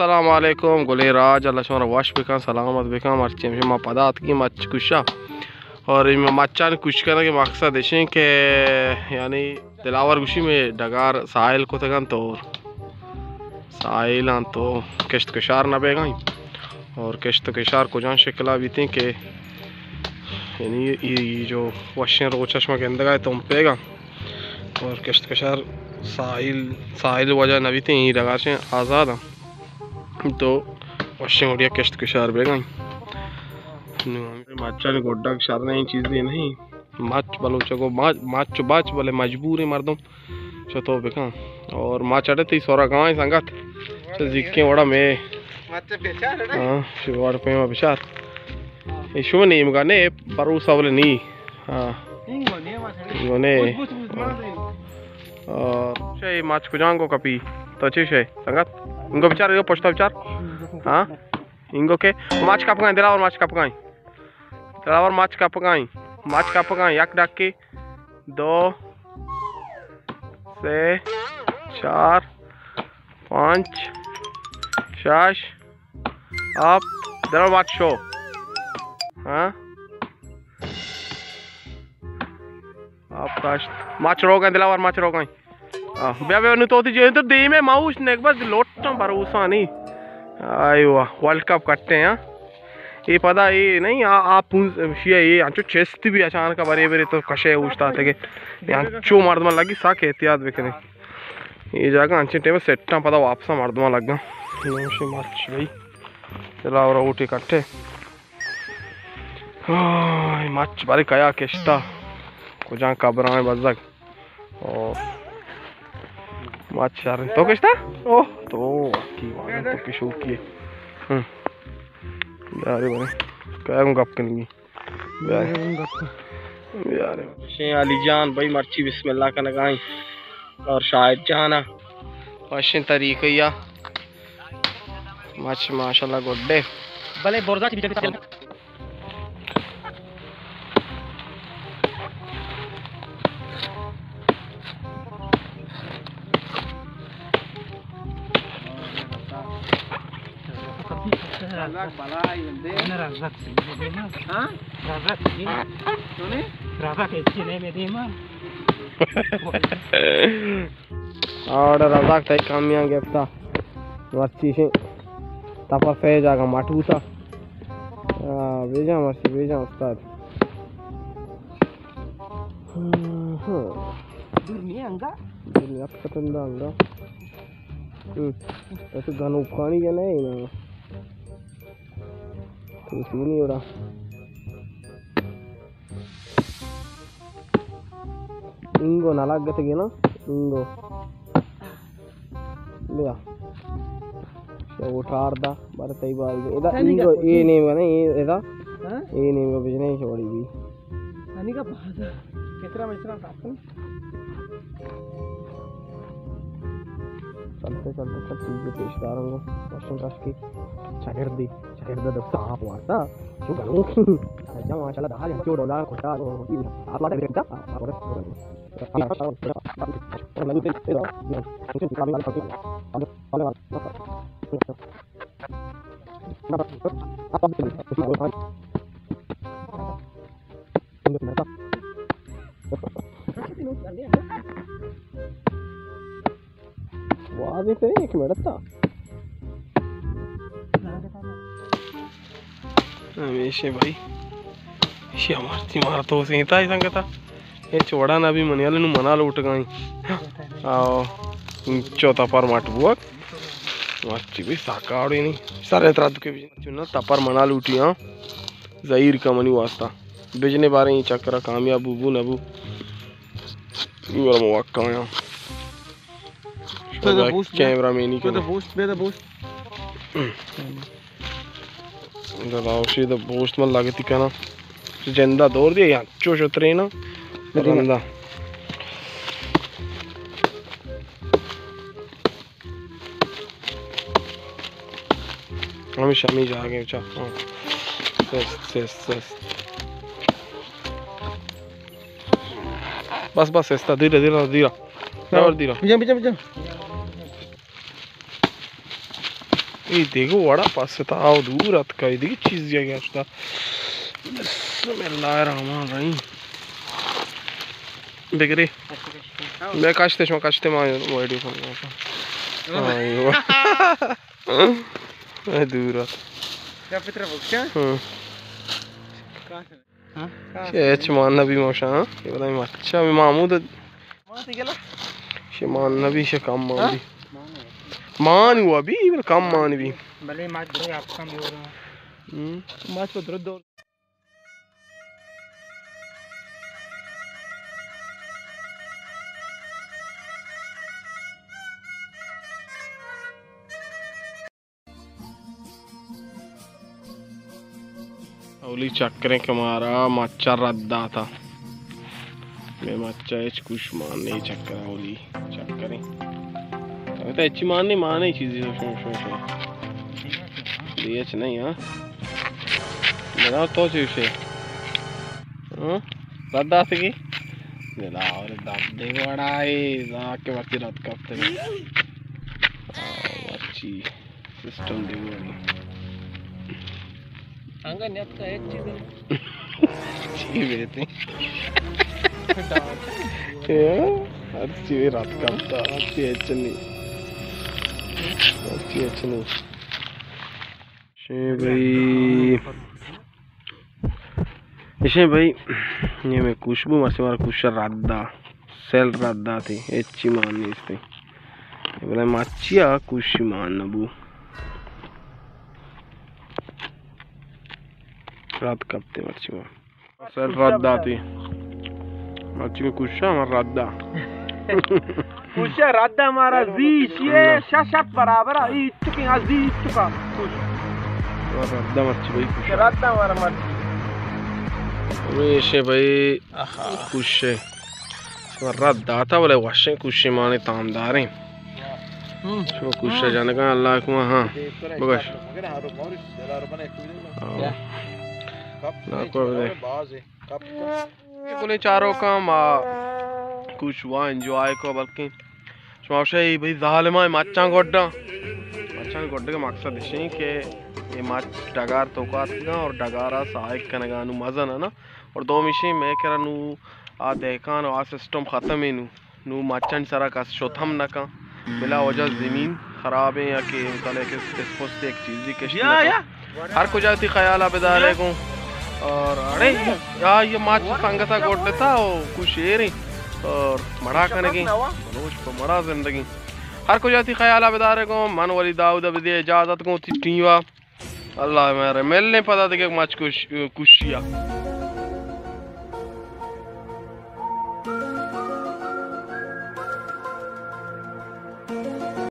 अस्सलामुअलैकुम गुले राज अल्लाह शोर वाश बिका सलामत बिका मर्ची मा पदात की मच कुशा और इनमें मच्चान कुछ करने के मकसद ऐसे कि यानी दिलावर गुशी में डगार साहिल को तगन तो साहिल तो किश्त कशार न बेगा और किश्त कशार को जान शिकला भी थी कि यानी ये जो वशन रो चश्मा के अंदर गए तुम पेगा और किश्त कशार साहिल वजह नबी थी ये डगार से आज़ाद तो वशन उड़िया किश्त कशार बेगा माचा ने गोड्डा कशार नहीं चीज़ें नहीं माच बलोचा को माच बाच बोले मजबूर है मर्दों चतो बेका और माच अड़े थी सोरा गाँव संगत जिक्के वड़ा में हाँ शिवाड़ पे में बिचार इशू नहीं मगाने परूसा बोले नहीं हाँ इन्होंने और शे माच कुजांगो कपी तो अच्छी शे संगत इनको बिचार इनको पोछता बिचार हाँ इनको के माच का पकाएं दिलावर माच का पकाएं दिलावर माच का पकाएं एक डाक के 2 से 4 5 6 आप दिलावर माच शो हाँ आप माच रोग दिलावर माच रोग ब्या नु तो तो दे में माउस ने एक बार लोटना भरोसा नहीं आयो वर्ल्ड कप कटते हैं ये पता ये नहीं आप ये अंचो चेस्ट भी अचानक बरे बरे तो कशे उछता थे कि अंचो मर्दमा लगी साके एहतियात बेकने ये जगह अंचे टेम सेट्टा पता वापस मर्दमा लगा माच भाई चला और उठी कट्टे माच बारे कया केस्टा को जहाँ कब्र में बजक और माच यार तो केस्टा ओह तो की वाला तो किशो की यार बने क्या गप करेंगी यार शें अली जान भाई मर्ची बिस्मिल्लाह का लगाई और शायद जाना वशन तरीके या मच माशाल्लाह गोड्डे भले बोरजा की भी और रज़ाक तक कामियां गिफ्ता मर्ची से तपर से जागा माटूता बेजा मर्ची बेजा उस्ताद दुनिया अंगा दुनिया पतंदा अंगा ऐसे गानों खानी के नहीं ना तो सुनी उड़ा इंगो नालाग गते गे ना इंगो लिया तो उठार दा बार तई बार एदा इंगो ये नेम का नहीं एदा ये नेम का बिजनेस छोड़ी भी नानी का बाजा कितना मिश्रा काटन चलते चलते सब चीज़ें पेशदार होंगे वॉशिंग कश की शागिर्दी द साफ वास्ता शो करूं अच्छा माशाल्लाह दहा जो डॉलर खोटा आप लाते बेटा वाज़े पे एक मिनट था हमेशा भाई ये हमारी मार तो सीता ही संगता ये चौड़ा ना भी मनियाले नु मना लो उठ गई आओ चौथा पर माट बुआ मच्छी भी साकाड़ी नहीं सारे रात के बीच ना तपर मना लूटी हां ज़हीर का मनी वास्ता बेचने बारे ही चक्कर कामयाब बुबू नबू ये मौका है कैमरा में नहीं कर बूस्ट में द बूस्ट में लगती क्या ना जिंदा दौड़ दिया यहाँ चोश उतरे ना जिंदा हमें शमी जागे चा बस ऐसा धीरे और धीरे ये देखो वड़ा पास से था आओ दूर अत का ये चीज क्या था बिस्मिल्लाहिर्रहमानिर्रहीम बेगरे मैं काचते मां वीडियो फोन ayo दूर क्या पितर बक्सा शेमान नबी मोशा ये बताइए अच्छा महमूद शेमान नबी से कम मान मान हुआ भी कम मान भी भले माच बड़े आप कम हो रहा माच को दर्द औली चक्करे के मारा मच्छर रद्दा था मैं मच्छा कुछ मारने चक्कर औली चक्करे तो अच्छी मारने चीज़ें दिए नहीं हाँ मेरा तो चीज़ रद्दा से की दिला और दाब दे बड़ाई जाके बच्ची रात करते अच्छी सिस्टम दे अंगा नेट का एक चीज बेते हर चीज रात करता अच्छी नहीं भाई ये मैं खुशबू मरसे मारा कुछ रद्दा सेल रद्दा थी अच्छी माननी इससे बोला मच्छिया कुछ मान नबू रात कपते मच्छी में सेल रद्दा थी मच्छी में कुछ रद्दा कुछ रद्दा हमारा जीश ये शशप बराबर है इतनी अजीज का कुछ रद्दा मच्छी भाई कुछ रद्दा हमारा मच्छी वैसे भाई कुछ रद्दा था बोले वाशे कुछ माने तामदार हैं शो कुछ जाने का अल्लाह को हाँ बगश ना को बोले चारों का कुछ हुआ एंजॉय को बल्कि शमाशे भाई जालिमा मच्छा गोड्डा के मकसद है कि ये मच डगार तो का और डगारा सहायक कनगा नु मजा ना और दो मिशी मैं कह नु आ देखा नो आ सिस्टम खत्म है नु मच्छन सरा का शोथम न का बिला वजह जमीन खराब है या कि तले के स्पोस्ट एक चीज के हर को जाती ख्याल बेदारे को और अरे यार ये माच संगता गोटे था कुछ शेर और मड़ा करने की रोज को मड़ा जिंदगी हर को जाती ख्याल बेदारे को मन वाली दाऊद अब दे इजाजत को थी टीवा अल्लाह मेरे मिलने पता था कि माच कुछ कुशिया